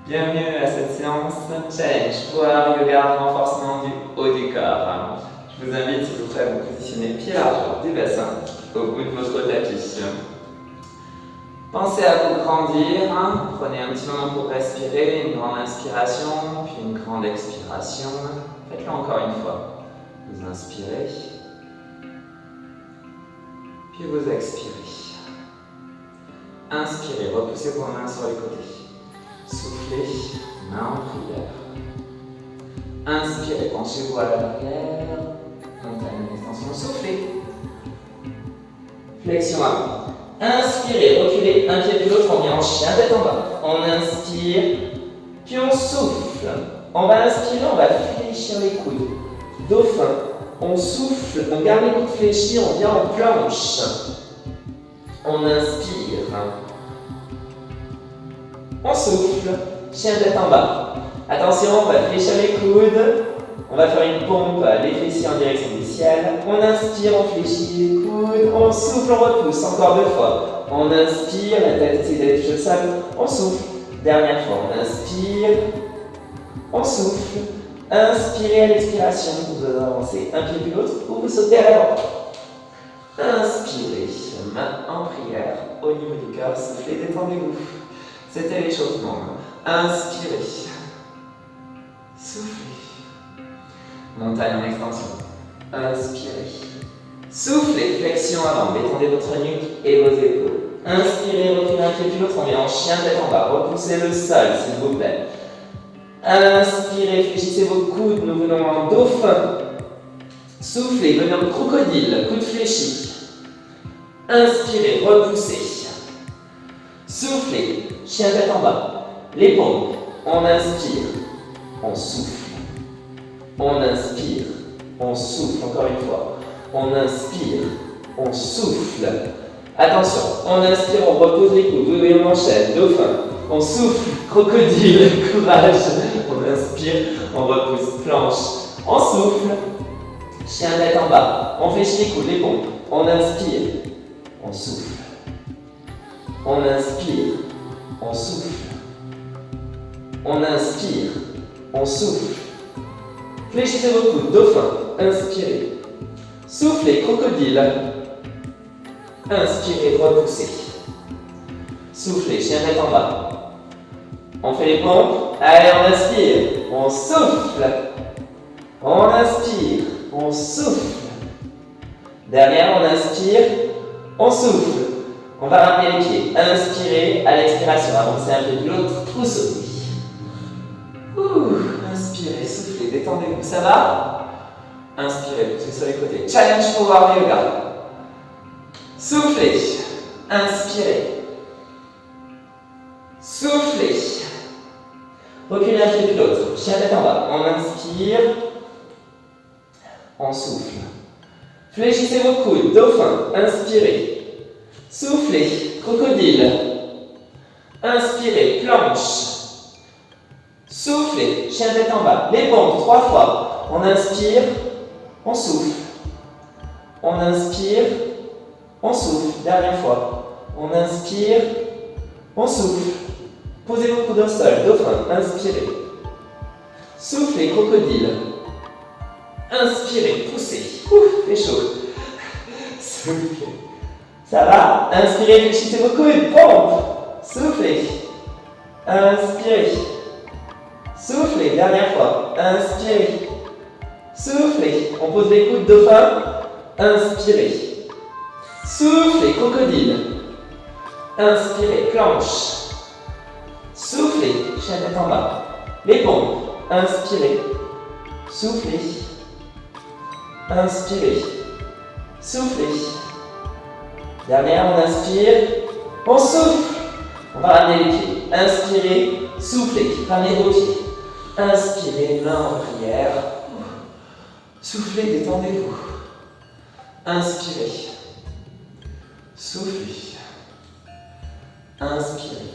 Bienvenue à cette séance Challenge Power Yoga renforcement du haut du corps. Je vous invite, s'il vous plaît, à vous positionner pied largeur du bassin au bout de votre tapis. Pensez à vous grandir. Prenez un petit moment pour respirer, une grande inspiration, puis une grande expiration. Faites-le encore une fois. Vous inspirez, puis vous expirez. Inspirez, repoussez vos mains sur les côtés. Soufflez, main en prière. Inspirez, penchez-vous à l'arrière. Montagne en extension, soufflez. Flexion avant. Inspirez, reculez un pied puis l'autre, on vient en chien tête en bas. On inspire, puis on souffle. On va inspirer, on va fléchir les coudes. Dauphin, on souffle, on garde les coudes fléchis, on vient en planche. On inspire. On souffle, chien tête en bas. Attention, on va fléchir les coudes. On va faire une pompe, les fessiers en direction du ciel. On inspire, on fléchit les coudes. On souffle, on repousse. Encore 2 fois. On inspire, la tête essaie d'aller toucher le sol. On souffle. Dernière fois, on inspire. On souffle. Inspirez à l'expiration. Vous avancez un pied puis l'autre ou vous sautez à l'avant. Inspirez, main en prière au niveau du cœur. Soufflez, détendez-vous. C'était l'échauffement. Inspirez. Soufflez. Montagne en extension. Inspirez. Soufflez, flexion avant. Détendez votre nuque et vos épaules. Inspirez, reculez un pied puis l'autre. On vient en chien tête en bas. Repoussez le sol, s'il vous plaît. Inspirez, fléchissez vos coudes. Nous venons en dauphin. Soufflez, venez en crocodile. Coude fléchi. Inspirez, repoussez. Soufflez, chien tête en bas. Les pompes. On inspire. On souffle. On inspire, on souffle, encore une fois. On inspire, on souffle. Attention, on inspire, on repose les coudes, et on enchaîne. Dauphin, on souffle, crocodile, courage. On inspire, on repousse, planche. On souffle, chien tête en bas. On fléchit les coudes, les pompes. On inspire, on souffle. On inspire, on souffle. On inspire, on souffle. Fléchissez vos coudes, dauphin, inspirez. Soufflez, crocodile. Inspirez, repoussez. Soufflez, chien tête en bas. On fait les pompes. Allez, on inspire. On souffle. On inspire. On souffle. Derrière, on inspire. On souffle. On va ramener les pieds. Inspirez, à l'expiration, avancez un peu de l'autre ou sautez. Inspirez, soufflez, détendez-vous, ça va? Inspirez, poussez sur les côtés. Challenge Power Yoga. Soufflez, inspirez. Soufflez. Reculez un pied puis l'autre. Chien tête en bas. On inspire. On souffle. Fléchissez vos coudes. Dauphin, inspirez. Soufflez, crocodile. Inspirez, planche. Soufflez, chien tête en bas. Les pompes, 3 fois. On inspire, on souffle. On inspire, on souffle. Dernière fois. On inspire, on souffle. Posez vos coudes au sol. Dauphin, inspirez. Soufflez, crocodile. Inspirez, poussez. Ouf, c'est chaud. Soufflez. Ça va? Inspirez, fléchissez vos coudes. Pompe. Soufflez. Inspirez. Soufflez, dernière fois. Inspirez. Soufflez. On pose les coudes, dauphin. Inspirez. Soufflez, crocodile. Inspirez, planche. Soufflez, chien tête en bas. Les pompes. Inspirez. Soufflez. Inspirez. Soufflez. Dernière, on inspire. On souffle. On va ramener les pieds. Inspirez. Soufflez. Ramenez vos pieds. Inspirez, main en prière. Soufflez, détendez-vous. Inspirez. Soufflez. Inspirez.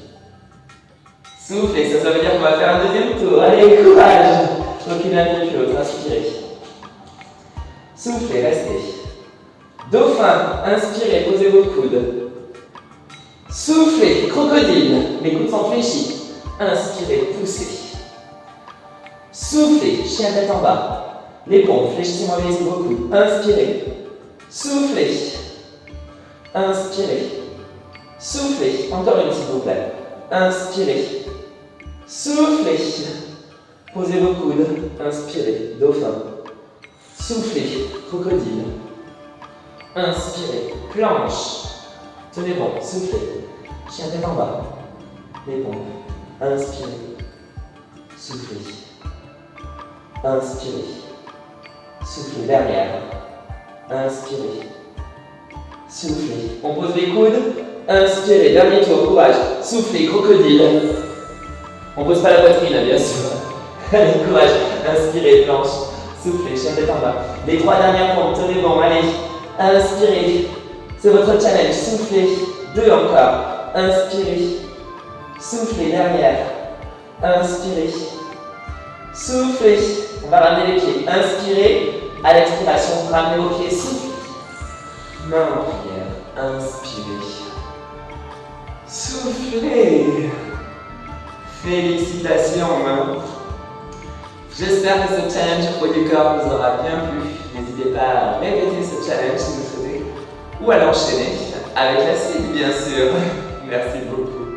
Soufflez, ça veut dire qu'on va faire un deuxième tour. Allez, courage. Reculez un pied puis l'autre. Inspirez. Soufflez, restez. Dauphin, inspirez, posez vos coudes. Soufflez, crocodile. Les coudes sont fléchis. Inspirez, poussez. Soufflez, chien tête en bas. Les pompes, fléchissez-moi les beaucoup. Inspirez. Soufflez. Inspirez. Soufflez. Encore une s'il vous plaît. Inspirez. Soufflez. Posez vos coudes. Inspirez. Dauphin. Soufflez. Crocodile. Inspirez. Planche. Tenez bon. Soufflez. Chien tête en bas. Les pompes. Inspirez. Soufflez. Inspirez. Soufflez. Derrière. Inspirez. Soufflez. On pose les coudes. Inspirez. Dernier tour. Courage. Soufflez. Crocodile. On pose pas la poitrine, bien sûr. Allez, courage. Inspirez. Planche. Soufflez. Chien tête en bas. Les 3 dernières pompes. Tenez bon. Allez. Inspirez. C'est votre challenge. Soufflez. 2 encore. Inspirez. Soufflez. Derrière. Inspirez. Soufflez. On va ramener les pieds. Inspirez. À l'expiration, ramenez vos pieds. Soufflez. Main en prière. Inspirez. Soufflez. Félicitations, main. J'espère que ce challenge au du corps vous aura bien plu. N'hésitez pas à répéter ce challenge si vous le souhaitez. Ou à l'enchaîner avec la suite, bien sûr. Merci beaucoup.